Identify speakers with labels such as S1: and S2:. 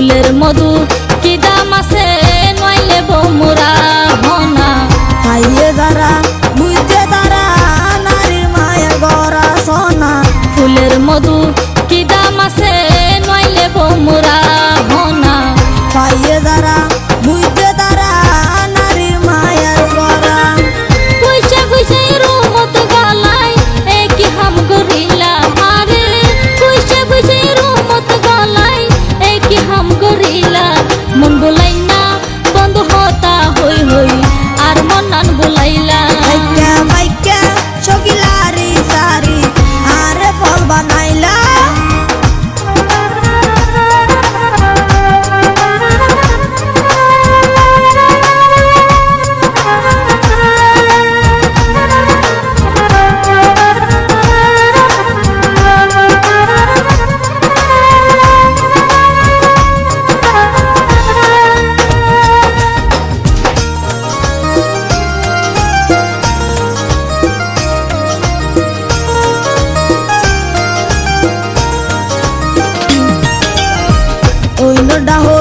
S1: ফুলের মধু কি দাম আছে নইলে বৌমুরা হনা
S2: খাইয়ে যারা বুঝতে তারা নারীর মায়ের গড়া সোনা
S1: ফুলের মধু কি দাম আছে নইলে বৌমুরা হনা
S2: খাইয়ে যারা বুঝতে তারা নারীর মায়ের গড়া
S1: পয়সা পয়সা রুমত গলাই কি হাম গরিলা আরে পয়সা পয়সা রুমত গলাই কি হাম গরিলা মন বলাই না বন্ধ হতা হই হই আর মন নান বলাইলা
S2: ভাইকা ভাইকা সগিলারি সারি আরে ফল বানাইলা ডাহ